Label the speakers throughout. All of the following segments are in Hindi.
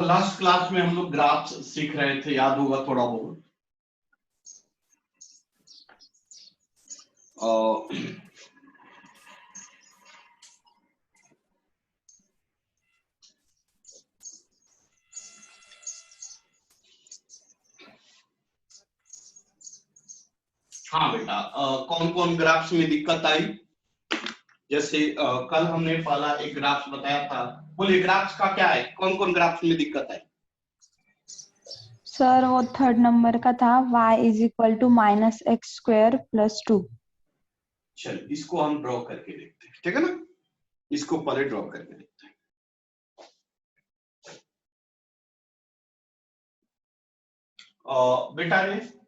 Speaker 1: लास्ट क्लास में हम लोग ग्राफ्स सीख रहे थे, याद होगा थोड़ा बहुत। हाँ बेटा, कौन कौन ग्राफ्स में दिक्कत आई? जैसे कल हमने पहला एक ग्राफ्स बताया था। बोलिए ग्राफ्स का क्या है, कौन कौन ग्राफ्स में दिक्कत आई?
Speaker 2: सर वो 3rd नंबर का था, y is equal to -x² + 2।
Speaker 1: चल इसको हम ड्रॉ करके देखते हैं, ठीक है ना। इसको पहले ड्रॉ करके देखते हैं। बेटा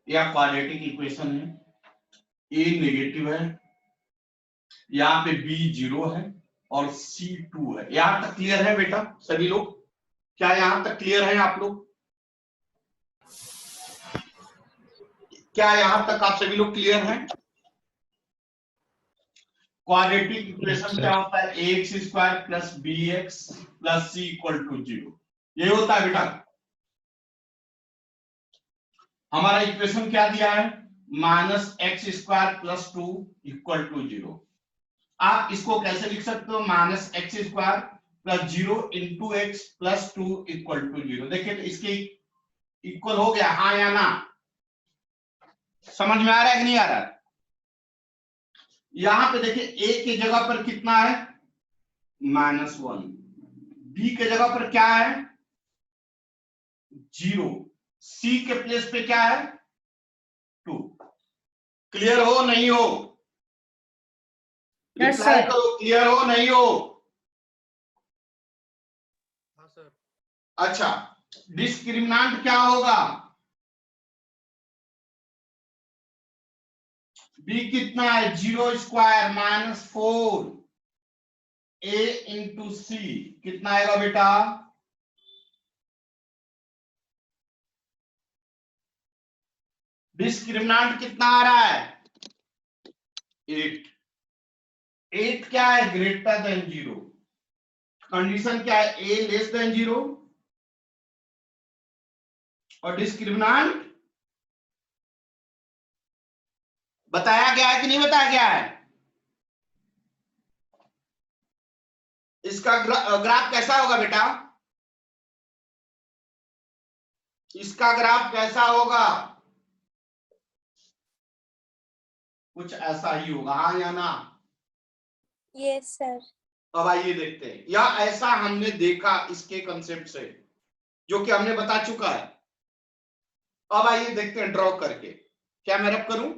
Speaker 1: यह क्वाड्रेटिक इक्वेशन है, a नेगेटिव है, यहाँ पे b 0 है और c 2 है। यहां तक क्लियर है बेटा सभी लोग? क्या यहां तक क्लियर है आप लोग? क्या यहां तक आप सभी लोग क्लियर हैं? क्वाड्रेटिक इक्वेशन क्या होता है? ax² + bx + c = 0। ये होता है बेटा। हमारा इक्वेशन क्या दिया है? -x² + 2 = 0। आप इसको कैसे लिख सकते हो? -x² + 0 × x + 2 = 0। देखिए तो इसके इक्वल हो गया, हाँ या ना? समझ में आ रहा है कि नहीं आ रहा है? यहां पे देखिए a की जगह पर कितना है? -1। b के जगह पर क्या है? 0। c के प्लेस पे क्या है? 2। क्लियर हो नहीं हो? रिप्लाई करो, क्लियर हो नहीं हो?
Speaker 3: हाँ सर।
Speaker 1: अच्छा, डिस्क्रिमिनेंट क्या होगा? b कितना है? 0² -4 a × c कितना आएगा बेटा? डिस्क्रिमिनेंट कितना आ रहा है? 8। 8 क्या है? Greater than 0। कंडीशन क्या है? a लेस देन 0 और डिस्क्रिमिनेंट बताया गया है कि नहीं बताया गया है? इसका ग्राफ कैसा होगा बेटा? इसका ग्राफ कैसा होगा? कुछ ऐसा ही होगा, हाँ या ना?
Speaker 4: Yes sir.
Speaker 1: अब आइए देखते हैं, या ऐसा हमने देखा इसके कंसेप्ट से, जो कि हमने बता चुका है। अब आइए देखते हैं ड्रॉ करके। क्या मैं रब करूं?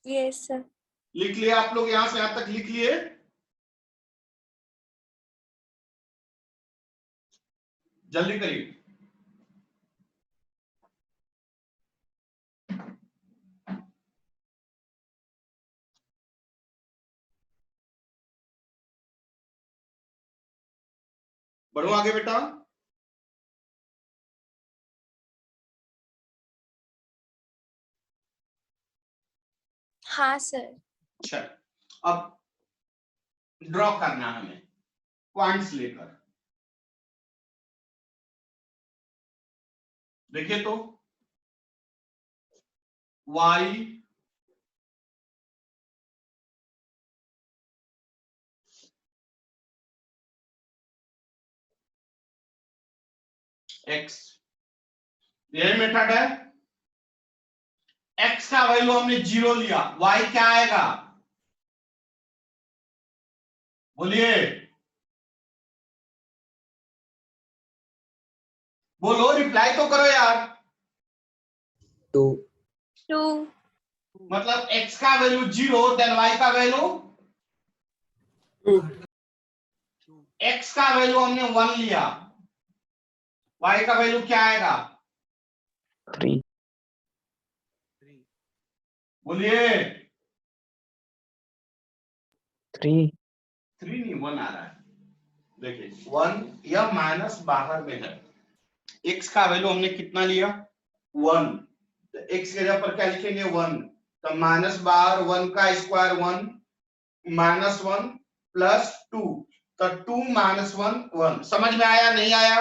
Speaker 4: Yes sir.
Speaker 1: लिख लिए आप लोग? यहां से यहां तक लिख लिए? जल्दी करिए। बढ़ो आगे बेटा।
Speaker 4: हाँ सर।
Speaker 1: अच्छा, अब ड्रॉ करना है हमें पॉइंट्स लेकर। देखिए तो y x, यही मेथड है। x का वैल्यू हमने 0 लिया, y क्या आएगा? बोलिए, बोलो, रिप्लाई तो करो यार।
Speaker 4: 2।
Speaker 1: मतलब x का वैल्यू 0, देन y का वैल्यू 2। x का वैल्यू हमने 1 लिया, y का वैल्यू क्या आएगा?
Speaker 5: 3।
Speaker 1: बोलिए।
Speaker 5: 3
Speaker 1: नहीं, 1 आ रहा है। देखिए 1, या माइनस बाहर में है। x का वैल्यू हमने कितना लिया? 1। तो x के जगह पर क्या लिखेंगे? 1। तो माइनस बाहर 1 का स्क्वायर 1 -1 + 2 तो 2 माइनस 1 1। समझ में आया नहीं आया?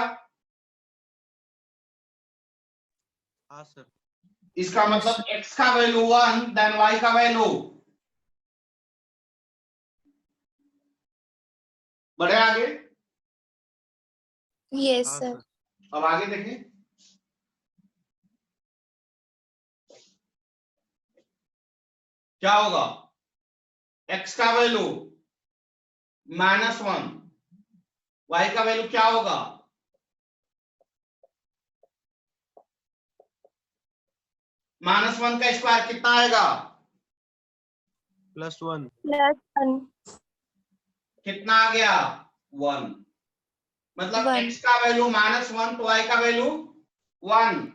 Speaker 3: हाँ सर।
Speaker 1: इसका मतलब x का वैल्यू 1 देन y का वैल्यू, बढ़े आगे।
Speaker 4: Yes,
Speaker 3: हाँ
Speaker 4: sir.
Speaker 3: सर।
Speaker 1: अब आगे देखें, क्या होगा? x का वैल्यू -1, y का वैल्यू क्या होगा? -1 का स्क्वायर कितना आएगा?
Speaker 3: +1।
Speaker 4: +1.
Speaker 1: कितना आ गया? 1। मतलब
Speaker 4: 1.
Speaker 1: x का वैल्यू -1 तो y का वैल्यू 1।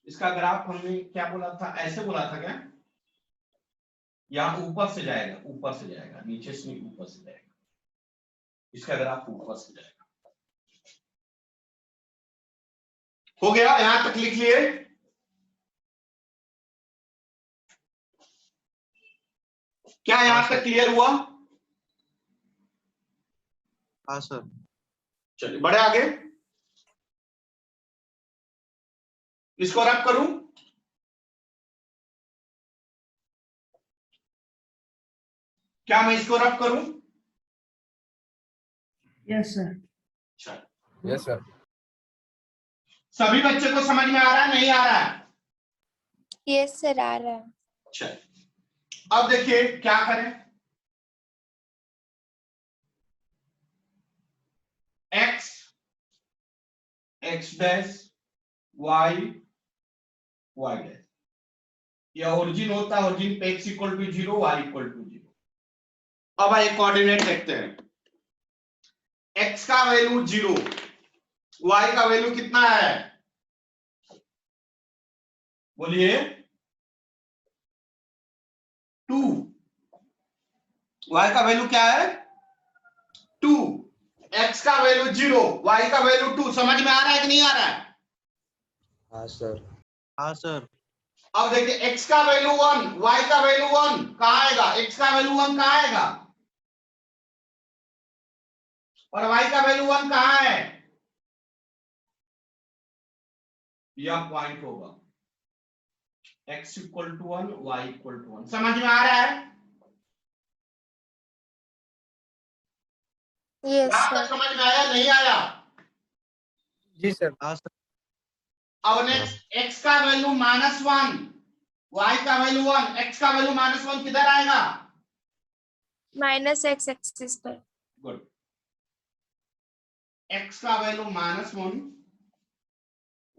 Speaker 1: इसका ग्राफ हमने क्या बोला था? ऐसे बोला था क्या? यहाँ ऊपर से जाएगा, ऊपर से जाएगा, नीचे से नहीं, ऊपर से जाएगा। इसका ग्राफ ऊपर से जाएगा। हो गया? यहां तक लिख लिए? क्या यहां
Speaker 3: हाँ,
Speaker 1: तक
Speaker 3: सर।
Speaker 1: क्लियर हुआ?
Speaker 3: हाँ सर।
Speaker 1: चलिए बढ़े आगे। इसको रब करूं? क्या मैं इसको रब करूं?
Speaker 6: Yes sir.
Speaker 1: चल,
Speaker 7: यस सर।
Speaker 1: सभी बच्चे को समझ में आ रहा है नहीं आ रहा है?
Speaker 4: Yes, sir. आ रहा है.
Speaker 1: चल, अब देखिए क्या करें। x x dash y y dash, यह ओरिजिन होता है, ओरिजिन पे x equal to 0, y equal to 0। अब आइए कोऑर्डिनेट देखते हैं। x का वैल्यू 0, y का वैल्यू कितना है? बोलिए 2। y का वैल्यू क्या है? 2। x का वैल्यू 0, y का वैल्यू 2। समझ में आ रहा है कि नहीं आ रहा है?
Speaker 7: हाँ सर।
Speaker 3: हाँ सर।
Speaker 1: अब देखिए x का वैल्यू 1, y का वैल्यू 1 कहां आएगा? x का वैल्यू 1 कहां आएगा और y का वैल्यू 1 कहां है? यह पॉइंट होगा, x equal to 1, y equal to 1। समझ में आ रहा है?
Speaker 4: Yes,
Speaker 1: यहां तक
Speaker 4: sir.
Speaker 1: समझ में आया नहीं आया?
Speaker 7: जी सर।
Speaker 3: हाँ सर।
Speaker 1: अब नेक्स्ट x का वैल्यू -1, y का वैल्यू 1, x का वैल्यू -1 किधर आएगा?
Speaker 4: -x axis पर.
Speaker 1: गुड। x का वैल्यू -1,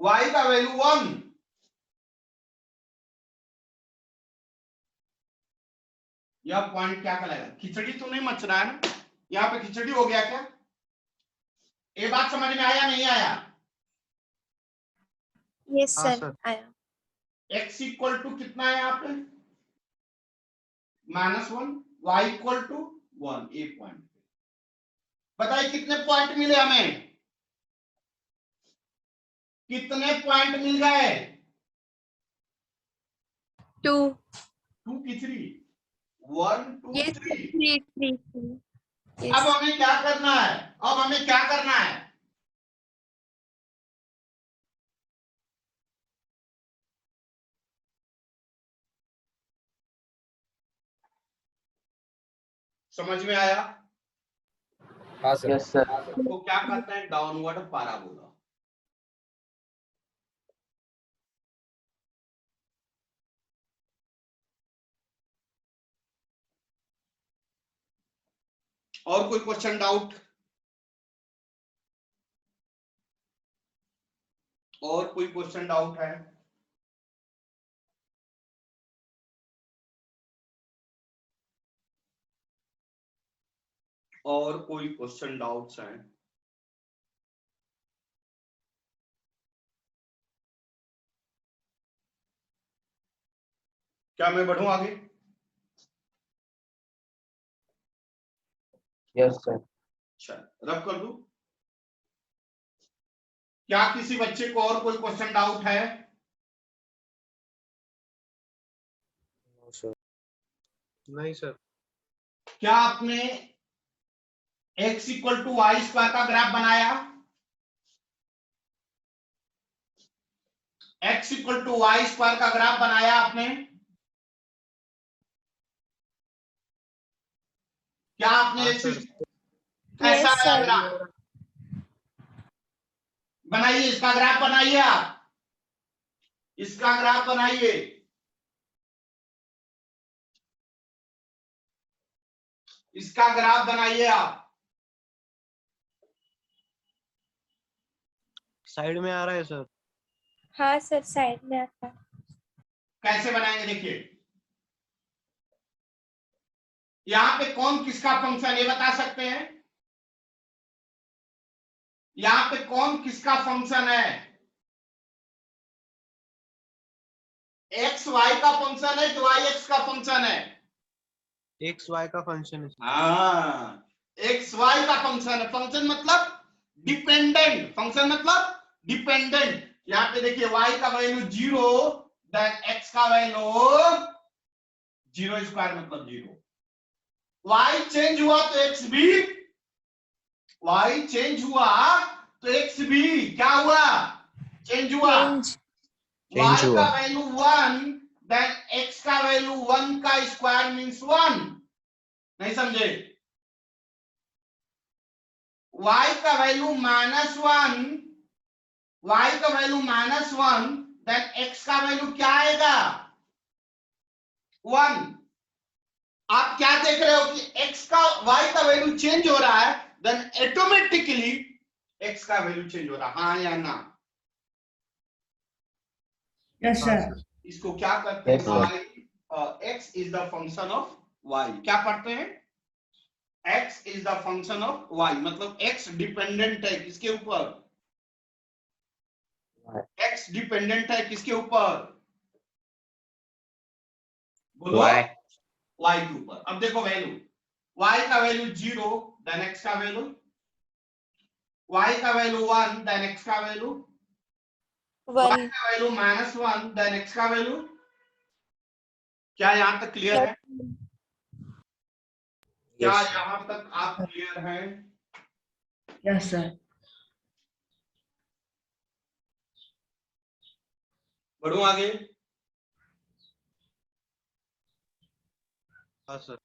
Speaker 1: y का वैल्यू 1। यह पॉइंट क्या कहलाएगा? खिचड़ी तो नहीं मच रहा है ना? यहाँ पे खिचड़ी हो गया क्या? ये बात समझ में आया नहीं आया?
Speaker 4: Yes,
Speaker 3: हाँ
Speaker 4: sir.
Speaker 3: सर।
Speaker 4: आया.
Speaker 1: x इक्वल टू कितना है यहाँ पे? -1, y इक्वल टू 1। एक पॉइंट बताइए कितने पॉइंट मिले हमें? कितने पॉइंट मिल गए?
Speaker 4: 2.
Speaker 1: 2 की 3, 1 2
Speaker 4: Yes, sir.
Speaker 1: 3।
Speaker 4: 3, 3, 3.
Speaker 1: अब
Speaker 4: Yes.
Speaker 1: हमें क्या करना है? अब हमें क्या करना है? समझ में आया?
Speaker 7: हाँ सर।
Speaker 5: Yes sir.
Speaker 1: तो क्या करते हैं? Downward parabola. और कोई क्वेश्चन डाउट? और कोई क्वेश्चन डाउट है? और कोई क्वेश्चन डाउट्स हैं? क्या मैं बढ़ूं आगे?
Speaker 5: Yes sir.
Speaker 1: अच्छा, रब कर दूं? क्या किसी बच्चे को और कोई क्वेश्चन डाउट है?
Speaker 7: No sir.
Speaker 3: नहीं सर।
Speaker 1: क्या आपने x equal to Y square का ग्राफ बनाया? x equal to Y square का ग्राफ बनाया आपने? क्या आपने
Speaker 3: हाँ,
Speaker 1: ये
Speaker 3: सर।
Speaker 1: चीज कैसा
Speaker 4: Yes,
Speaker 1: आया
Speaker 4: sir.
Speaker 1: ग्राफ? बनाइए, इसका ग्राफ बनाइए, आप इसका ग्राफ बनाइए। इसका ग्राफ बनाइए आप।
Speaker 3: साइड में आ रहा है सर।
Speaker 4: हाँ सर, साइड में आता।
Speaker 1: कैसे बनाएंगे देखिए, यहां पे कौन किसका फंक्शन, ये बता सकते हैं? यहां पे कौन किसका फंक्शन है? एक्स वाई का फंक्शन है कि वाई एक्स का फंक्शन है?
Speaker 3: एक्स वाई का फंक्शन है।
Speaker 1: हाँ, एक्स वाई का फंक्शन है। फंक्शन मतलब डिपेंडेंट, फंक्शन मतलब डिपेंडेंट। यहाँ पे देखिए y का वैल्यू 0, देन x का वैल्यू 0 स्क्वायर मतलब 0। y चेंज हुआ तो x भी, y चेंज हुआ तो x भी क्या हुआ? चेंज हुआ।
Speaker 4: Change.
Speaker 1: y का वैल्यू 1, देन x का वैल्यू 1 का स्क्वायर मींस 1। नहीं समझे? y का वैल्यू -1, y का वैल्यू -1, देन x का वैल्यू क्या आएगा? 1। आप क्या देख रहे हो कि x का y का वैल्यू चेंज हो रहा है, देन ऑटोमेटिकली x का वैल्यू चेंज हो रहा है। हाँ या ना?
Speaker 6: Yes, sir.
Speaker 1: इसको क्या करते हैं?
Speaker 5: Yes, sir.
Speaker 1: x is the function of y। क्या पढ़ते हैं? x is the function of y, मतलब x डिपेंडेंट है किसके ऊपर? x डिपेंडेंट है किसके ऊपर? बोलो।
Speaker 5: Y.
Speaker 1: y के ऊपर। अब देखो वैल्यू, y का वैल्यू 0, देन x का वैल्यू, y का वैल्यू 1, देन x का वैल्यू, y
Speaker 4: 1.
Speaker 1: का वैल्यू -1, देन x का वैल्यू। क्या यहां तक क्लियर है? क्या
Speaker 7: Yes, sir.
Speaker 1: यहां तक आप क्लियर हैं?
Speaker 6: Yes, sir.
Speaker 1: बढ़ू आगे।
Speaker 3: हाँ सर।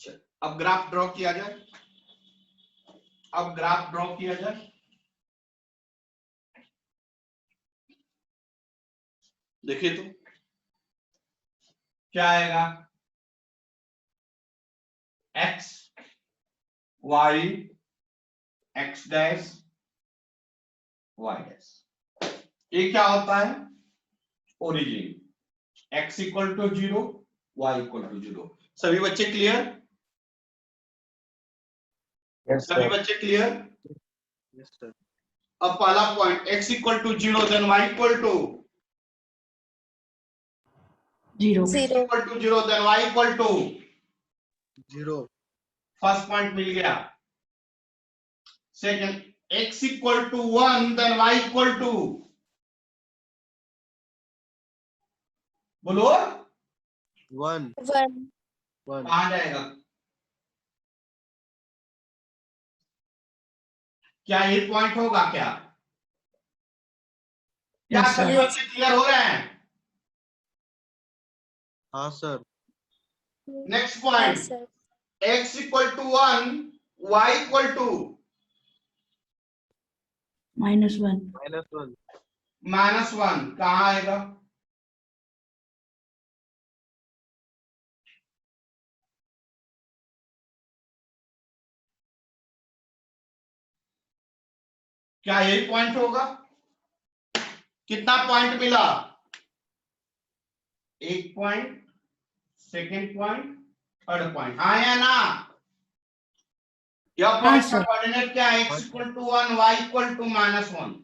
Speaker 1: चल, अब ग्राफ ड्रॉ किया जाए। अब ग्राफ ड्रॉ किया जाए। देखिए तो क्या आएगा? x y x dash y dash, ये क्या होता है? Origin. x equal to 0, y equal to 0। सभी बच्चे क्लियर?
Speaker 5: Yes,
Speaker 1: सभी
Speaker 5: sir.
Speaker 1: बच्चे क्लियर?
Speaker 3: Yes sir.
Speaker 1: अब पहला point, x equal to 0, then y equal to
Speaker 6: 0.
Speaker 4: 0.
Speaker 1: Equal to 0, then y equal to.
Speaker 3: 0।
Speaker 1: First point मिल गया। Second, x equal to 1, then y equal to, बोलो
Speaker 3: 1
Speaker 4: 1.
Speaker 3: 1।
Speaker 1: कहां जाएगा? क्या ये पॉइंट होगा क्या? क्या
Speaker 6: Yes,
Speaker 1: सभी
Speaker 6: sir.
Speaker 1: बच्चे क्लियर हो रहे हैं?
Speaker 3: हाँ सर।
Speaker 1: नेक्स्ट
Speaker 4: हाँ
Speaker 1: point,
Speaker 4: sir.
Speaker 1: x equal to 1, y equal to
Speaker 6: -1.
Speaker 3: -1।
Speaker 1: -1, कहां आएगा? क्या यही पॉइंट होगा? कितना पॉइंट मिला? एक point, second point, third point. हाँ या ना? यह पॉइंट का
Speaker 6: sir.
Speaker 1: कोऑर्डिनेट क्या है? x equal to 1, y equal to -1।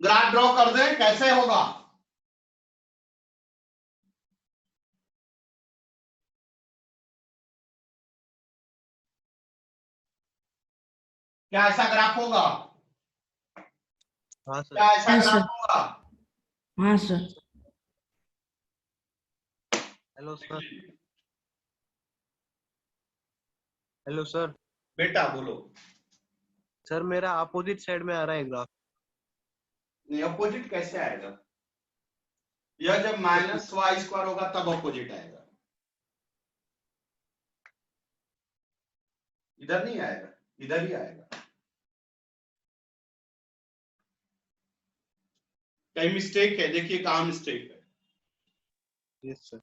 Speaker 1: Graph draw कर दें, कैसे होगा? क्या ऐसा ग्राफ होगा?
Speaker 3: हाँ सर।
Speaker 1: क्या ऐसा
Speaker 6: Yes,
Speaker 1: ग्राफ
Speaker 6: sir.
Speaker 1: होगा?
Speaker 6: हाँ, sir.
Speaker 3: Hello sir. Hello sir.
Speaker 1: बेटा बोलो।
Speaker 3: सर मेरा अपोजिट साइड में आ रहा है ग्राफ।
Speaker 1: नहीं, अपोजिट कैसे आएगा? यह जब माइनस वाई स्क्वायर होगा तब अपोजिट आएगा, इधर नहीं आएगा, इधर ही आएगा। कहीं मिस्टेक है? देखिए कहाँ मिस्टेक है।
Speaker 3: Yes sir.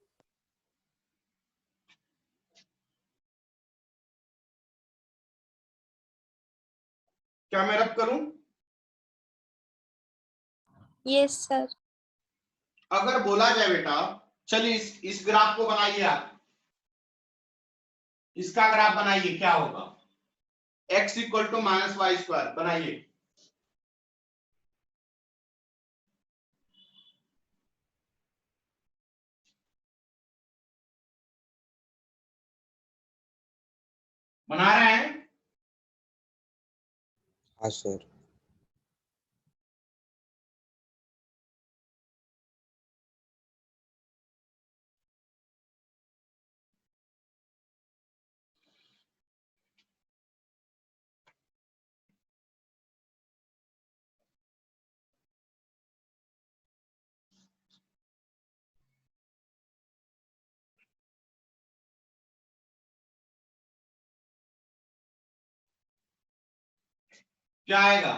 Speaker 1: क्या मैं रब करूं?
Speaker 4: Yes sir.
Speaker 1: अगर बोला जाए बेटा चलिए इस ग्राफ को बनाइए, आप इसका ग्राफ बनाइए, क्या होगा? x equal to minus Y square बनाइए। बना रहे हैं?
Speaker 7: हाँ सर।
Speaker 1: क्या आएगा?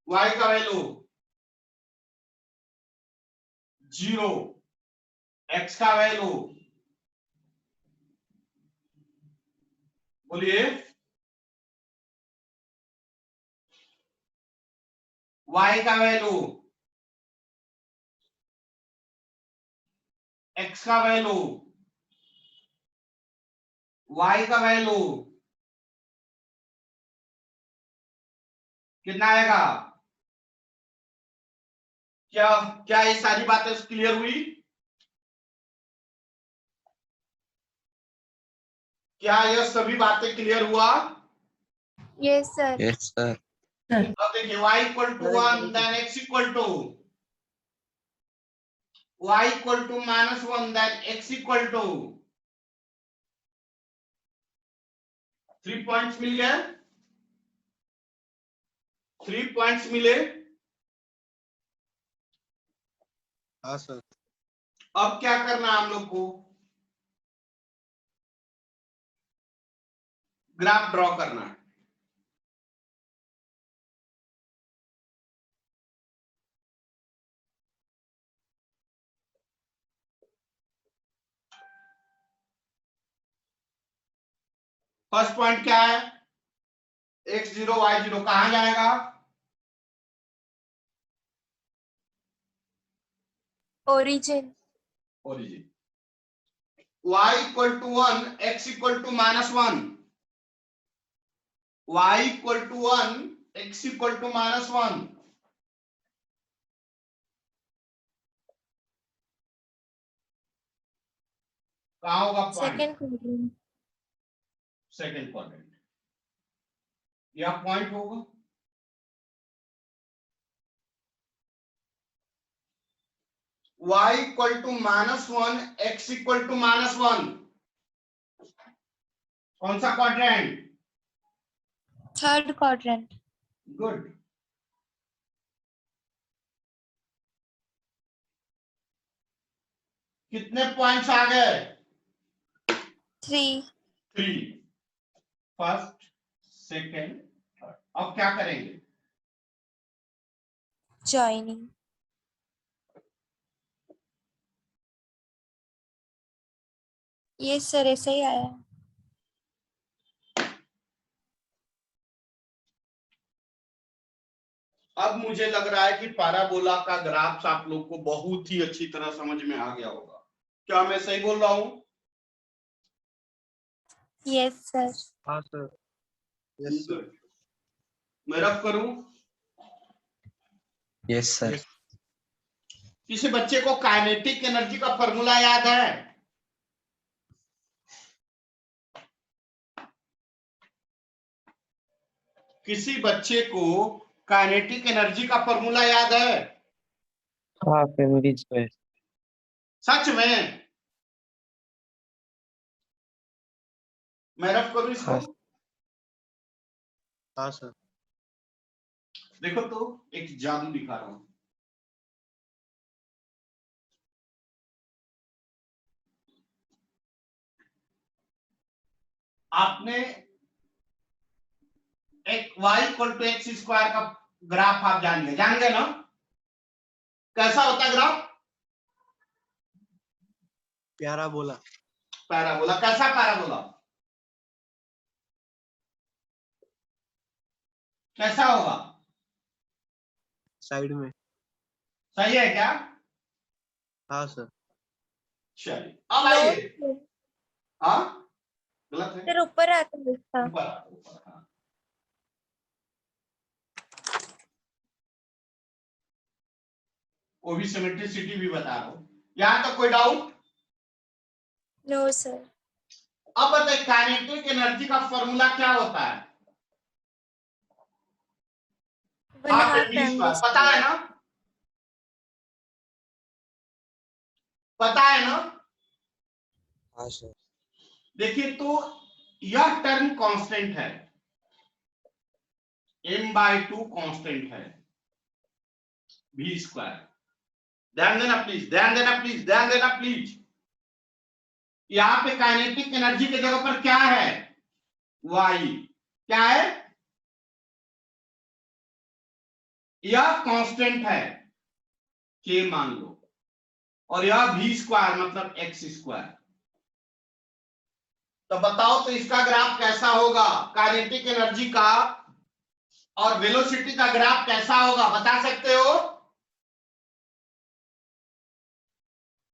Speaker 1: y का वैल्यू 0, x का वैल्यू बोलिए, y का वैल्यू, x का वैल्यू, y का वैल्यू कितना आएगा? क्या क्या ये सारी बातें क्लियर हुई? क्या यह सभी बातें क्लियर हुआ?
Speaker 4: Yes sir.
Speaker 5: Yes, sir.
Speaker 1: अब देखिए y equal to 1 then x equal to y equal to -1 then x equal to 3 points मिल गए, 3 पॉइंट्स मिले।
Speaker 3: हाँ सर।
Speaker 1: अब क्या करना है हम लोग को? ग्राफ ड्रॉ करना है। फर्स्ट पॉइंट क्या है? x0 y0 कहां जाएगा?
Speaker 4: Origin.
Speaker 1: Origin. y equal to 1 x equal to -1, y equal to 1 x equal to -1। कहां होगा point?
Speaker 4: Second quadrant.
Speaker 1: Second quadrant, यह पॉइंट होगा। y equal to -1 x equal to -1, कौन सा क्वाड्रेंट?
Speaker 4: Third quadrant.
Speaker 1: गुड। कितने पॉइंट्स आ गए?
Speaker 4: 3।
Speaker 1: 3, फर्स्ट सेकंड थर्ड। अब क्या करेंगे?
Speaker 4: जॉइनिंग। यस सर, ऐसे ही आया।
Speaker 1: अब मुझे लग रहा है कि पैराबोला का ग्राफ आप लोग को बहुत ही अच्छी तरह समझ में आ गया होगा। क्या मैं सही बोल रहा हूं?
Speaker 4: Yes sir.
Speaker 3: हाँ सर। Yes sir.
Speaker 1: मैं रब करूं?
Speaker 5: Yes, sir.
Speaker 3: Yes.
Speaker 1: किसी बच्चे को काइनेटिक एनर्जी का फॉर्मूला याद है? किसी बच्चे को काइनेटिक एनर्जी का फॉर्मूला याद है?
Speaker 5: Half mv square.
Speaker 1: सच में? मैं रफ करूं इसको?
Speaker 5: हाँ।
Speaker 3: हाँ सर।
Speaker 1: देखो तो एक जादू दिखा रहा हूं। आपने एक y equal to X square का ग्राफ आप जान गए ना? कैसा होता है ग्राफ?
Speaker 3: पैराबोला।
Speaker 1: पैराबोला। कैसा पैराबोला? कैसा होगा?
Speaker 3: साइड में।
Speaker 1: सही है क्या?
Speaker 3: हाँ सर।
Speaker 1: चलिए अब आइए। हाँ गलत है।
Speaker 4: फिर ऊपर आता है इसका।
Speaker 1: ऊपर हाँ। वो भी सिमेट्रिसिटी भी बता रहा हूं। यहां तक कोई डाउट?
Speaker 4: No sir.
Speaker 1: अब बताइए काइनेटिक एनर्जी का फॉर्मूला क्या होता है?
Speaker 4: 1/2 mv
Speaker 1: पता है ना? पता है ना?
Speaker 7: हाँ सर।
Speaker 1: देखिए तो यह टर्म कांस्टेंट है, m/2 कांस्टेंट है, v स्क्वायर। ध्यान देना प्लीज, ध्यान देना प्लीज, ध्यान देना प्लीज। यहां पे काइनेटिक एनर्जी की जगह पर क्या है? y। क्या है? यह कांस्टेंट है, k मान लो, और यह v स्क्वायर मतलब x स्क्वायर। तो बताओ तो इसका ग्राफ कैसा होगा? काइनेटिक एनर्जी का और वेलोसिटी का ग्राफ कैसा होगा, बता सकते हो?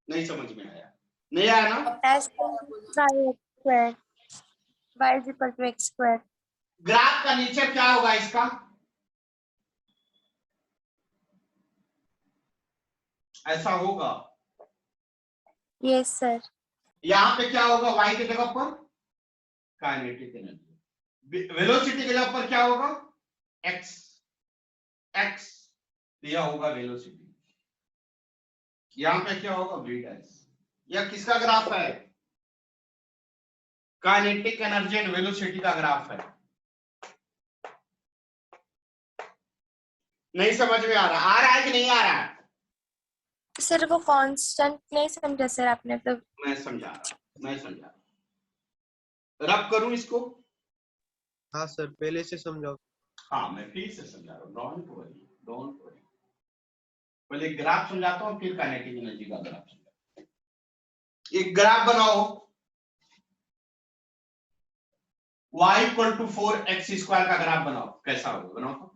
Speaker 1: नहीं समझ में आया? नहीं आया ना?
Speaker 4: as by x square y is equal to x square।
Speaker 1: Graph का नेचर क्या होगा इसका? ऐसा होगा।
Speaker 4: Yes sir.
Speaker 1: यहां पे क्या होगा? y की जगह पर काइनेटिक एनर्जी, वेलोसिटी की जगह पर क्या होगा? x। x यह होगा वेलोसिटी, यहां पे क्या होगा? v dash. यह किसका ग्राफ है? काइनेटिक एनर्जी एंड वेलोसिटी का ग्राफ है। नहीं समझ में आ रहा है कि नहीं आ रहा है?
Speaker 4: सर वो कांस्टेंट नहीं समझा सर आपने तो।
Speaker 1: मैं समझा रहा। रब करूं इसको?
Speaker 3: हाँ सर, पहले से समझाओ।
Speaker 1: हाँ मैं फिर से समझा रहा हूं। Don't worry. पहले ग्राफ समझाता हूं, फिर काइनेटिक एनर्जी का ग्राफ समझाता हूं। एक ग्राफ बनाओ, y equal to 4x square का ग्राफ बनाओ। कैसा होगा? बनाओ तो।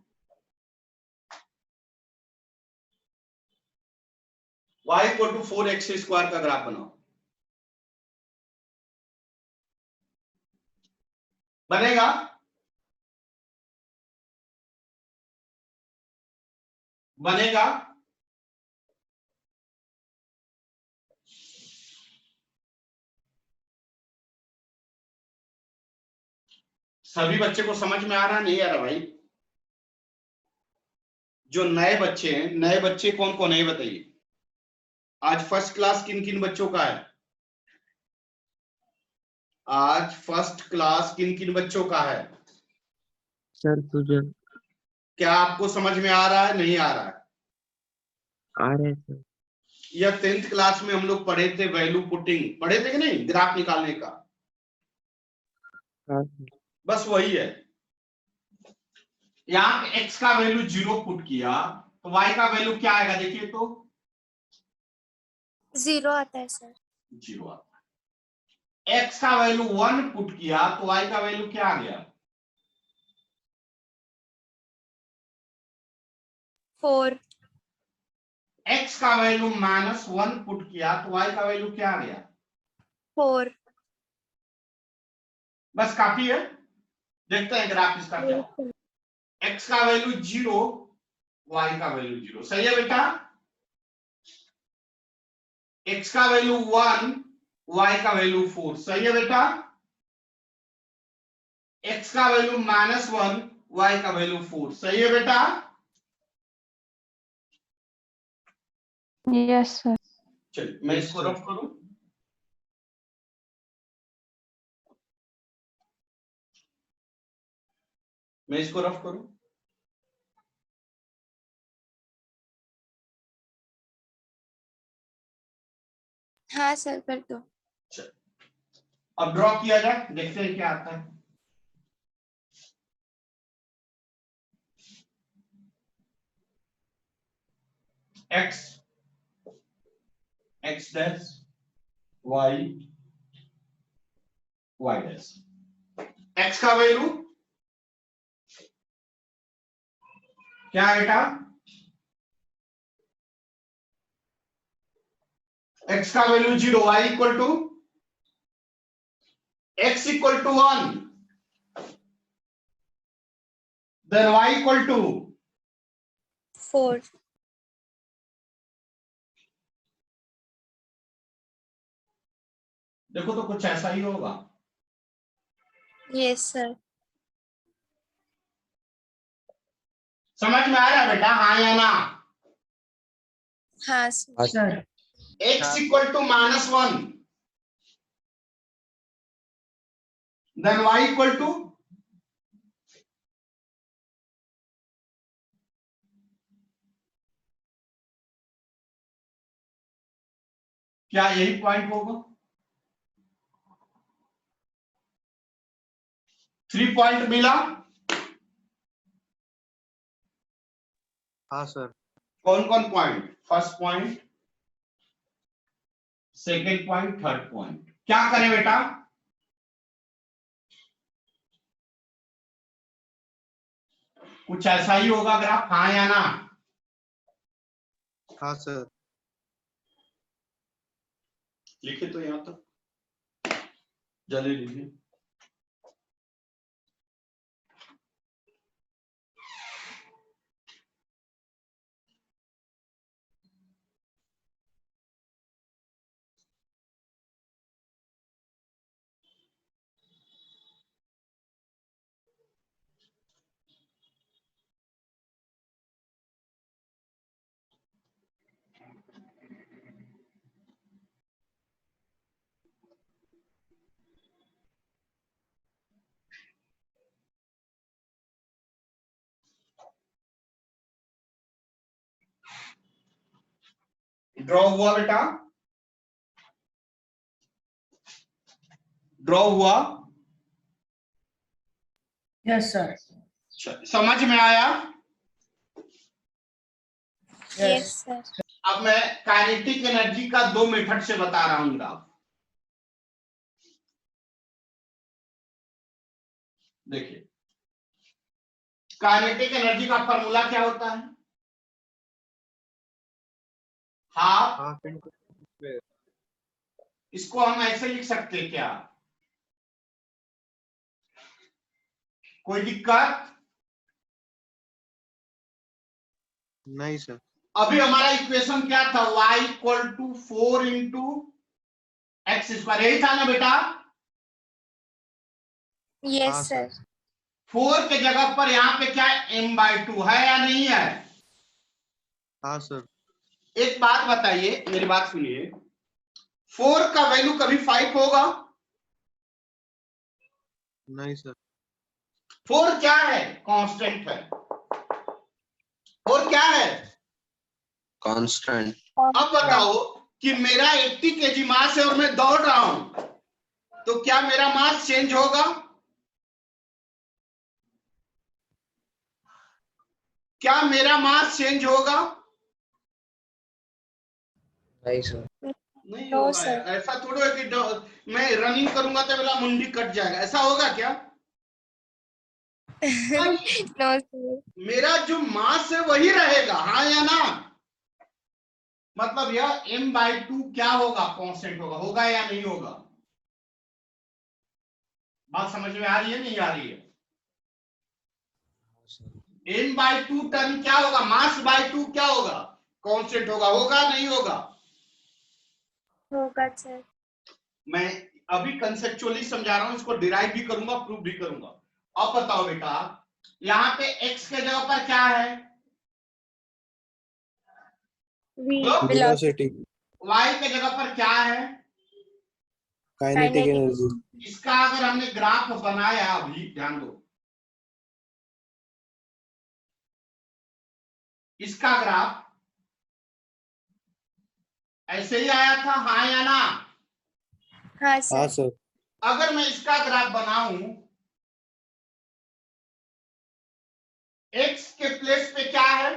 Speaker 1: y equal to 4x square का ग्राफ बनाओ। बनेगा? बनेगा? सभी बच्चे को समझ में आ रहा नहीं आ रहा भाई? जो नए बच्चे हैं, नए बच्चे कौन कौन है बताइए? आज फर्स्ट क्लास किन किन बच्चों का है? आज फर्स्ट क्लास किन किन बच्चों का है?
Speaker 5: सर तुझे
Speaker 1: क्या आपको समझ में आ रहा है नहीं आ रहा है?
Speaker 5: आ रहे हैं सर।
Speaker 1: यह 10th क्लास में हम लोग पढ़े थे, वैल्यू पुटिंग पढ़े थे कि नहीं? ग्राफ निकालने का।
Speaker 5: हाँ सर।
Speaker 1: बस वही है। यहाँ पे x का वैल्यू 0 पुट किया तो y का वैल्यू क्या आएगा? देखिए तो
Speaker 4: 0 आता है सर।
Speaker 1: 0 आता है। x का वैल्यू 1 पुट किया तो y का वैल्यू क्या आ गया?
Speaker 4: 4।
Speaker 1: x का वैल्यू -1 पुट किया तो y का वैल्यू क्या आ गया?
Speaker 4: 4।
Speaker 1: बस काफी है। देखते हैं ग्राफ इसका क्या होगा। x का वैल्यू 0, y का वैल्यू 0। सही है बेटा? x का वैल्यू 1, y का वैल्यू 4। सही है बेटा? x का वैल्यू -1, y का वैल्यू 4। सही है बेटा?
Speaker 2: Yes, sir.
Speaker 1: चलिए मैं
Speaker 3: Yes,
Speaker 1: इसको
Speaker 3: sir.
Speaker 1: रफ करूं। मैं इसको रफ करूं।
Speaker 4: हाँ सर कर दो।
Speaker 1: अब ड्रॉ किया जाए, देखते हैं क्या आता है। x x dash y y dash. x का वैल्यू क्या है बेटा? x का value 0, y equal to x equal to 1, then y equal to
Speaker 4: 4।
Speaker 1: देखो तो कुछ ऐसा ही होगा।
Speaker 4: Yes sir.
Speaker 1: समझ में आ रहा है बेटा, हाँ या ना?
Speaker 4: हाँ sir.
Speaker 6: Sir.
Speaker 1: x equal to -1, then y equal to क्या यही पॉइंट होगा? 3 पॉइंट मिला।
Speaker 3: हाँ सर।
Speaker 1: कौन कौन point? First point, second point, third point. क्या करें बेटा? कुछ ऐसा ही होगा ग्राफ, हाँ या ना?
Speaker 3: हाँ सर।
Speaker 1: लिखे तो यहां तक, जल्दी लिखिए। ड्रॉ हुआ बेटा? ड्रॉ हुआ?
Speaker 6: Yes, sir.
Speaker 1: समझ में आया?
Speaker 4: Yes sir.
Speaker 1: अब मैं काइनेटिक एनर्जी का 2 मेथड से बता रहा हूं ग्राफ। देखिए, काइनेटिक एनर्जी का फॉर्मूला क्या होता है? Half,
Speaker 3: half into square.
Speaker 1: इसको हम ऐसे लिख सकते हैं क्या? कोई दिक्कत?
Speaker 3: नहीं सर।
Speaker 1: अभी हमारा इक्वेशन क्या था? y equal to 4 into X square, यही था ना बेटा?
Speaker 3: हाँ
Speaker 4: यस
Speaker 3: सर।
Speaker 4: सर।
Speaker 1: 4 के जगह पर यहाँ पे क्या है? m/2 है या नहीं है?
Speaker 3: हाँ सर।
Speaker 1: एक बात बताइए, मेरी बात सुनिए, 4 का वैल्यू कभी 5 होगा?
Speaker 3: नहीं सर।
Speaker 1: 4 क्या है? कांस्टेंट है। 4 क्या है?
Speaker 5: कांस्टेंट।
Speaker 1: अब बताओ कि मेरा 80 kg मास है और मैं दौड़ रहा हूं, तो क्या मेरा मास चेंज होगा? क्या मेरा मास चेंज होगा?
Speaker 7: नहीं सर।
Speaker 1: नहीं
Speaker 4: नो
Speaker 1: होगा
Speaker 4: सर।
Speaker 1: यार। ऐसा थोड़ा है कि मैं रनिंग करूंगा तो मेरा मुंडी कट जाएगा, ऐसा होगा क्या?
Speaker 4: No sir.
Speaker 1: मेरा जो मास है वही रहेगा, हाँ या ना? मतलब यह m/2 क्या होगा? कांस्टेंट होगा। होगा या नहीं होगा? बात समझ में आ रही है नहीं आ रही है? m/2 टर्म क्या होगा? मास बाय 2 क्या होगा? कांस्टेंट होगा। होगा नहीं होगा?
Speaker 4: होगा सर।
Speaker 1: मैं अभी कंसेप्चुअली समझा रहा हूं, इसको डिराइव भी करूंगा, प्रूव भी करूंगा। अब बताओ बेटा, यहाँ पे x के जगह पर क्या है? बोलो।
Speaker 7: वेलोसिटी,
Speaker 1: y के जगह पर क्या है?
Speaker 7: काइनेटिक
Speaker 4: Kinetic
Speaker 7: एनर्जी,
Speaker 1: इसका अगर हमने ग्राफ बनाया, अभी ध्यान दो, इसका ग्राफ ऐसे ही आया था, हाँ या ना?
Speaker 4: हाँ
Speaker 7: हाँ
Speaker 4: सर,
Speaker 7: सर,
Speaker 1: अगर मैं इसका ग्राफ बनाऊं, x के प्लेस पे क्या है?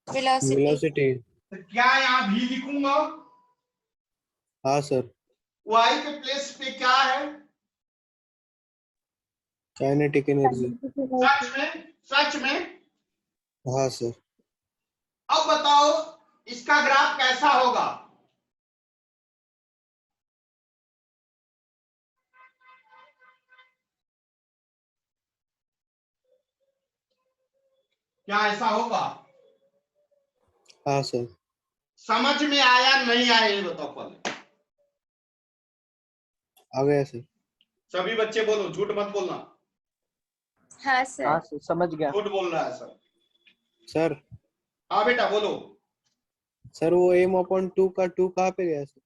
Speaker 4: velocity,
Speaker 7: वेलोसिटी,
Speaker 1: तो क्या यहाँ v लिखूंगा?
Speaker 7: हाँ सर,
Speaker 1: y के प्लेस पे क्या है?
Speaker 7: काइनेटिक एनर्जी,
Speaker 1: सच में? सच में?
Speaker 7: हाँ सर,
Speaker 1: अब बताओ इसका ग्राफ कैसा होगा? क्या ऐसा होगा?
Speaker 7: हाँ सर,
Speaker 1: समझ में आया नहीं आया ये बताओ पहले।
Speaker 7: आ गया सर,
Speaker 1: सभी बच्चे बोलो, झूठ मत बोलना।
Speaker 4: हाँ
Speaker 3: हाँ
Speaker 4: सर,
Speaker 3: सर समझ गया।
Speaker 1: झूठ बोल रहा है सर।
Speaker 7: सर
Speaker 1: हाँ बेटा बोलो।
Speaker 7: सर वो m अपॉन 2 का 2 कहाँ पे गया sir?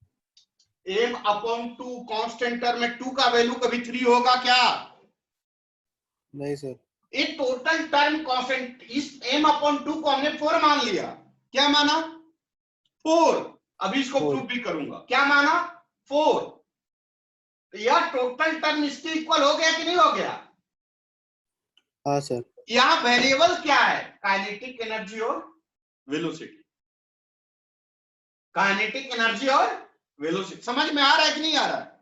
Speaker 1: m upon 2 constant term में 2 का वैल्यू कभी 3 होगा क्या?
Speaker 7: नहीं सर,
Speaker 1: ये टोटल टर्म कांस्टेंट, इस m अपॉन 2 को हमने 4 मान लिया। क्या माना? 4। अभी इसको
Speaker 7: 4,
Speaker 1: प्रूफ भी करूंगा। क्या माना? 4। यह टोटल टर्म इसके इक्वल हो गया कि नहीं हो गया?
Speaker 7: हाँ सर,
Speaker 1: यहां वेरिएबल क्या है? काइनेटिक एनर्जी और वेलोसिटी। काइनेटिक एनर्जी और वेलोसिटी समझ में आ रहा है कि नहीं आ रहा है?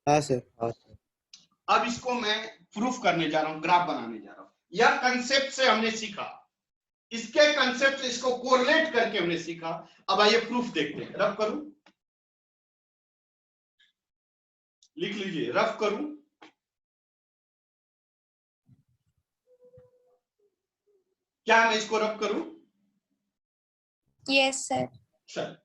Speaker 7: हाँ सर, हाँ सर,
Speaker 1: अब इसको मैं प्रूफ करने जा रहा हूं, ग्राफ बनाने जा रहा हूं। यह कंसेप्ट से हमने सीखा, इसके कंसेप्ट से इसको कोरिलेट करके हमने सीखा। अब आइए प्रूफ देखते हैं। रफ करूं, लिख लीजिए, रफ करूं। क्या मैं इसको रफ करूं?
Speaker 4: yes sir,
Speaker 1: चल,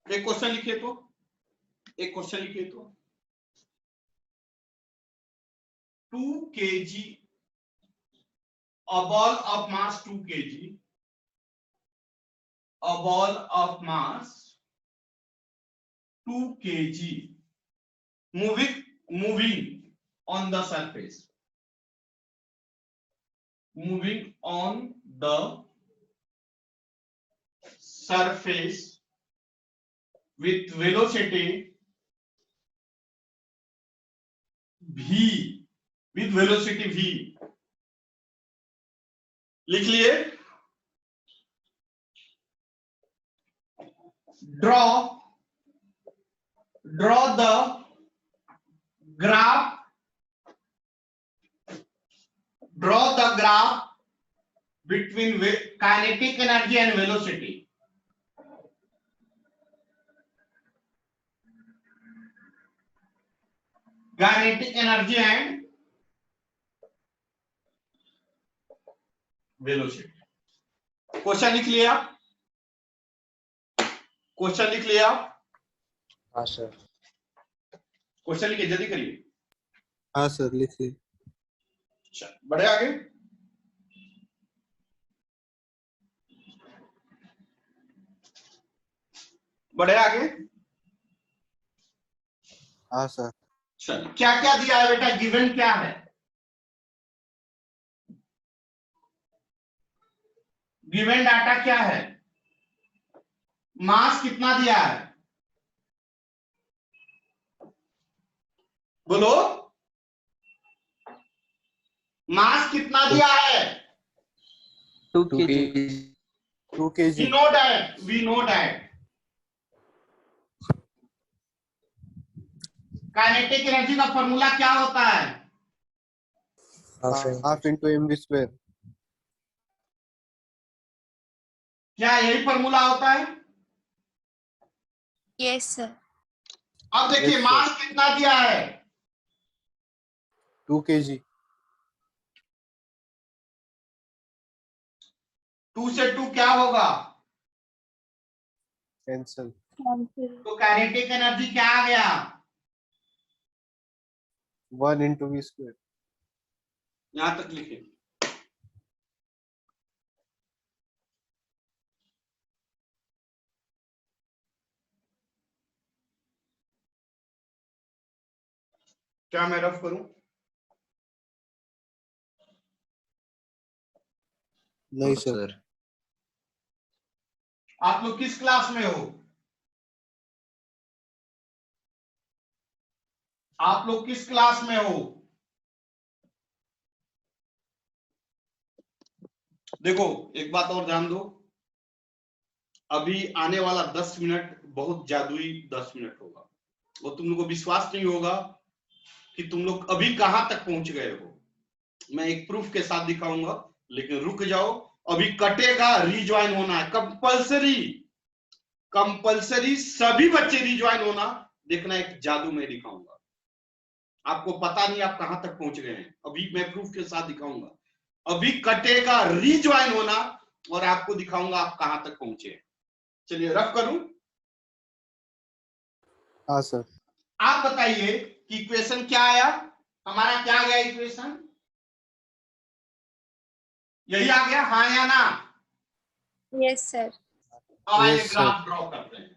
Speaker 1: एक क्वेश्चन लिखिए तो, एक क्वेश्चन लिखिए तो। 2 kg, a ball of mass 2 kg, a ball of mass 2 kg moving on the surface, moving on the surface with velocity v, with velocity v। लिख लिए। draw the graph, between kinetic energy and velocity। kinetic energy and velocity. Question लिख लिया? क्वेश्चन लिख लिया?
Speaker 7: हाँ सर,
Speaker 1: क्वेश्चन लिखिए, जल्दी करिए।
Speaker 7: हाँ सर, लिखिए,
Speaker 1: चल, बढ़े आगे। बढ़े आगे।
Speaker 7: हाँ सर,
Speaker 1: चल, क्या क्या दिया है बेटा? गिवन क्या है? गिवन डाटा क्या है? मास कितना दिया है? बोलो, मास कितना दिया है?
Speaker 3: 2 kg।
Speaker 7: 2
Speaker 1: वी
Speaker 7: kg,
Speaker 1: know that, we know that. Kinetic energy का फॉर्मूला क्या होता है?
Speaker 7: हाफ इंटू mv स्क्वायर,
Speaker 1: क्या यही फॉर्मूला होता है?
Speaker 4: yes sir,
Speaker 1: अब देखिए,
Speaker 7: Yes, sir.
Speaker 1: मास कितना दिया है?
Speaker 7: 2 kg,
Speaker 1: 2 से 2 क्या होगा?
Speaker 7: कैंसल।
Speaker 4: cancel.
Speaker 1: तो काइनेटिक एनर्जी क्या आ गया?
Speaker 7: 1 into v square.
Speaker 1: यहां तक लिखे। क्या मैं रफ करूं?
Speaker 7: नहीं सर।
Speaker 1: आप लोग किस क्लास में हो? आप लोग किस क्लास में हो? देखो एक बात और ध्यान दो, अभी आने वाला 10 मिनट बहुत जादुई 10 मिनट होगा। वो तुम लोग को विश्वास नहीं होगा कि तुम लोग अभी कहां तक पहुंच गए हो। मैं एक प्रूफ के साथ दिखाऊंगा, लेकिन रुक जाओ, अभी कटेगा, रिज्वाइन होना है कंपलसरी। कंपलसरी सभी बच्चे रिज्वाइन होना। देखना एक जादू मैं दिखाऊंगा, आपको पता नहीं आप कहां तक पहुंच गए हैं। अभी मैं प्रूफ के साथ दिखाऊंगा, अभी कटेगा, रिज्वाइन होना, और आपको दिखाऊंगा आप कहां तक पहुंचे। चलिए रफ करूं।
Speaker 7: हाँ सर।
Speaker 1: आप बताइए कि इक्वेशन क्या आया हमारा, क्या आ गया इक्वेशन? यही आ गया, हाँ या ना?
Speaker 4: Yes, sir.
Speaker 1: अब आइए
Speaker 7: Yes, sir.
Speaker 1: ग्राफ ड्रॉ करते हैं।